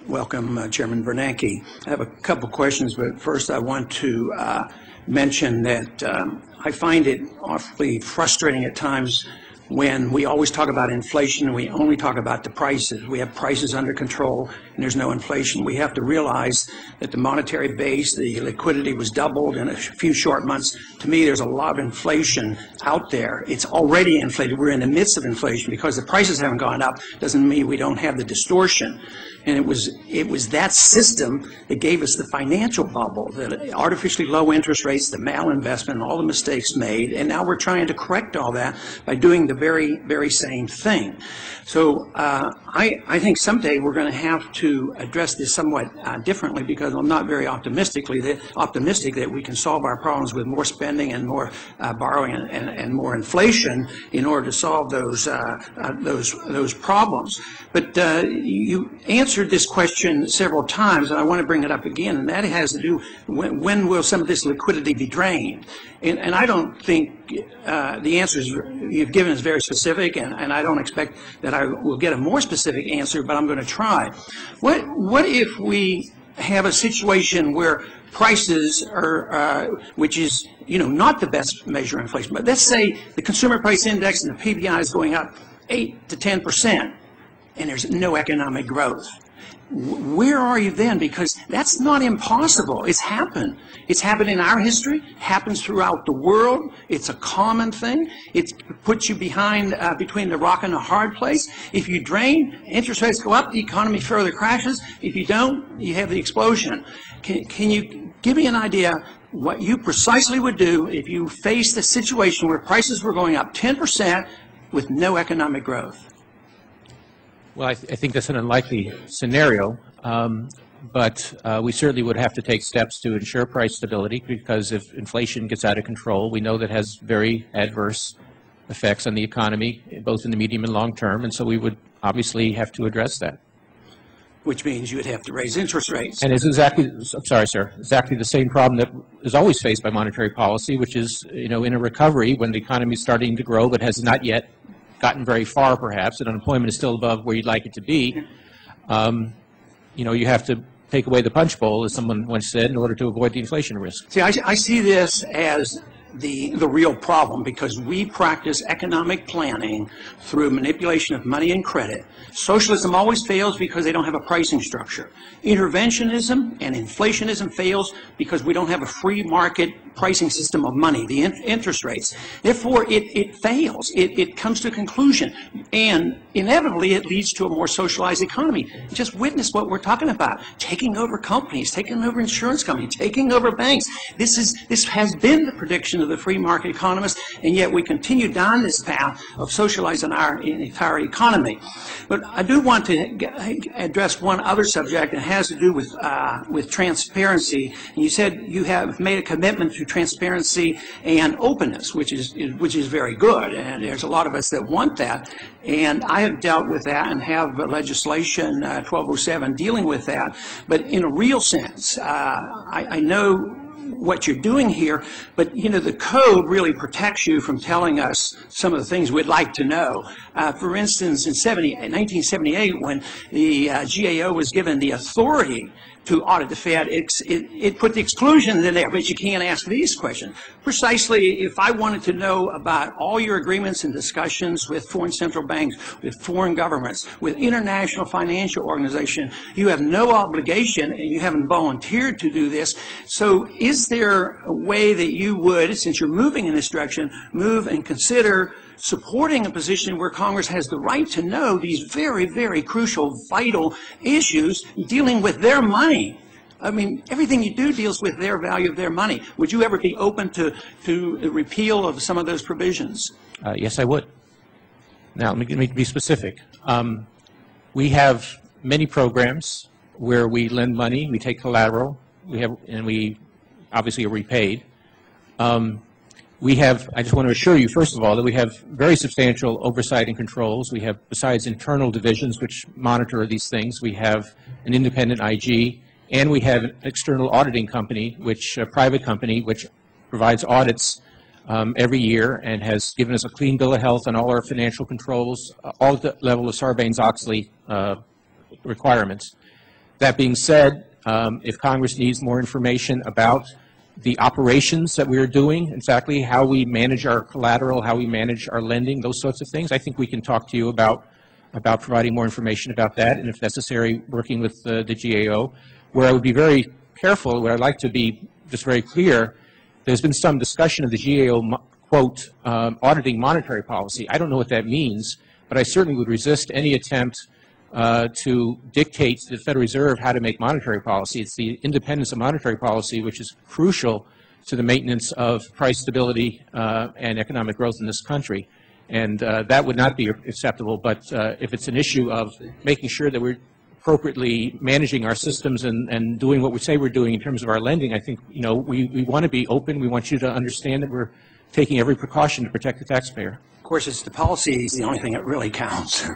Welcome, Chairman Bernanke. I have a couple questions, but first I want to mention that I find it awfully frustrating at times when we always talk about inflation and we only talk about the prices. We have prices under control and there's no inflation. We have to realize that the monetary base, the liquidity was doubled in a few short months. To me, there's a lot of inflation out there. It's already inflated. We're in the midst of inflation. Because the prices haven't gone up doesn't mean we don't have the distortion. And it was that system that gave us the financial bubble, the artificially low interest rates, the malinvestment, and all the mistakes made. And now we're trying to correct all that by doing the very, very same thing. So I think someday we're going to have to address this somewhat differently, because I'm not very optimistic that we can solve our problems with more spending and more borrowing and more inflation in order to solve those problems. But you answered this question several times, and I want to bring it up again, and that has to do when will some of this liquidity be drained? And I don't think the answers you've given is very specific, and I don't expect that I will get a more specific answer, but I'm going to try. What if we have a situation where prices are, which is not the best measure of inflation, but let's say the consumer price index and the PPI is going up 8 to 10%, and there's no economic growth? Where are you then? Because that's not impossible. It's happened. It's happened in our history. It happens throughout the world. It's a common thing. It puts you behind between the rock and a hard place. If you drain, interest rates go up, the economy further crashes. If you don't, you have the explosion. Can you give me an idea what you precisely would do if you faced a situation where prices were going up 10% with no economic growth? Well, I think that's an unlikely scenario, but we certainly would have to take steps to ensure price stability, because if inflation gets out of control, we know that has very adverse effects on the economy, both in the medium and long term, and so we would obviously have to address that. Which means you would have to raise interest rates. And it's exactly, I'm sorry, sir, exactly the same problem that is always faced by monetary policy, which is, in a recovery when the economy is starting to grow but has not yet gotten very far, perhaps, and unemployment is still above where you'd like it to be, you have to take away the punch bowl, as someone once said, in order to avoid the inflation risk. See, I see this as the real problem, because we practice economic planning through manipulation of money and credit. Socialism always fails because they don't have a pricing structure. Interventionism and inflationism fails because we don't have a free market pricing system of money, the interest rates. Therefore, it fails. It comes to a conclusion, and inevitably it leads to a more socialized economy. Just witness what we're talking about: taking over companies, taking over insurance companies, taking over banks. This has been the prediction of the free market economists, and yet we continue down this path of socializing our entire economy. But I do want to address one other subject that has to do with transparency. And you said you have made a commitment to transparency and openness, which is very good, and there's a lot of us that want that. And I have dealt with that and have legislation 1207 dealing with that. But in a real sense, I know what you're doing here, but the code really protects you from telling us some of the things we'd like to know. For instance, in 1978, when the GAO was given the authority to audit the Fed, it put the exclusions in there, but you can't ask these questions. Precisely, if I wanted to know about all your agreements and discussions with foreign central banks, with foreign governments, with international financial organizations, you have no obligation, and you haven't volunteered to do this. So is there a way that you would, since you're moving in this direction, move and consider supporting a position where Congress has the right to know these very, very crucial, vital issues dealing with their money? I mean, everything you do deals with their value of their money. Would you ever be open to the repeal of some of those provisions? Yes, I would. Now, let me be specific. We have many programs where we lend money, we take collateral, and we obviously are repaid. I just want to assure you, first of all, that we have very substantial oversight and controls. We have, besides internal divisions which monitor these things, we have an independent IG, and we have an external auditing company, a private company, which provides audits every year and has given us a clean bill of health on all our financial controls, all at the level of Sarbanes-Oxley requirements. That being said, if Congress needs more information about the operations that we are doing, exactly how we manage our collateral, how we manage our lending, those sorts of things, I think we can talk to you about providing more information about that, and if necessary, working with the GAO. Where I would be very careful, where I'd like to be just very clear, there's been some discussion of the GAO, quote, auditing monetary policy. I don't know what that means, but I certainly would resist any attempt to dictate to the Federal Reserve how to make monetary policy. It's the independence of monetary policy which is crucial to the maintenance of price stability and economic growth in this country. And that would not be acceptable. But if it's an issue of making sure that we're appropriately managing our systems and doing what we say we're doing in terms of our lending, I think, you know, we want to be open. We want you to understand that we're taking every precaution to protect the taxpayer. Of course, it's the policy is the only thing that really counts.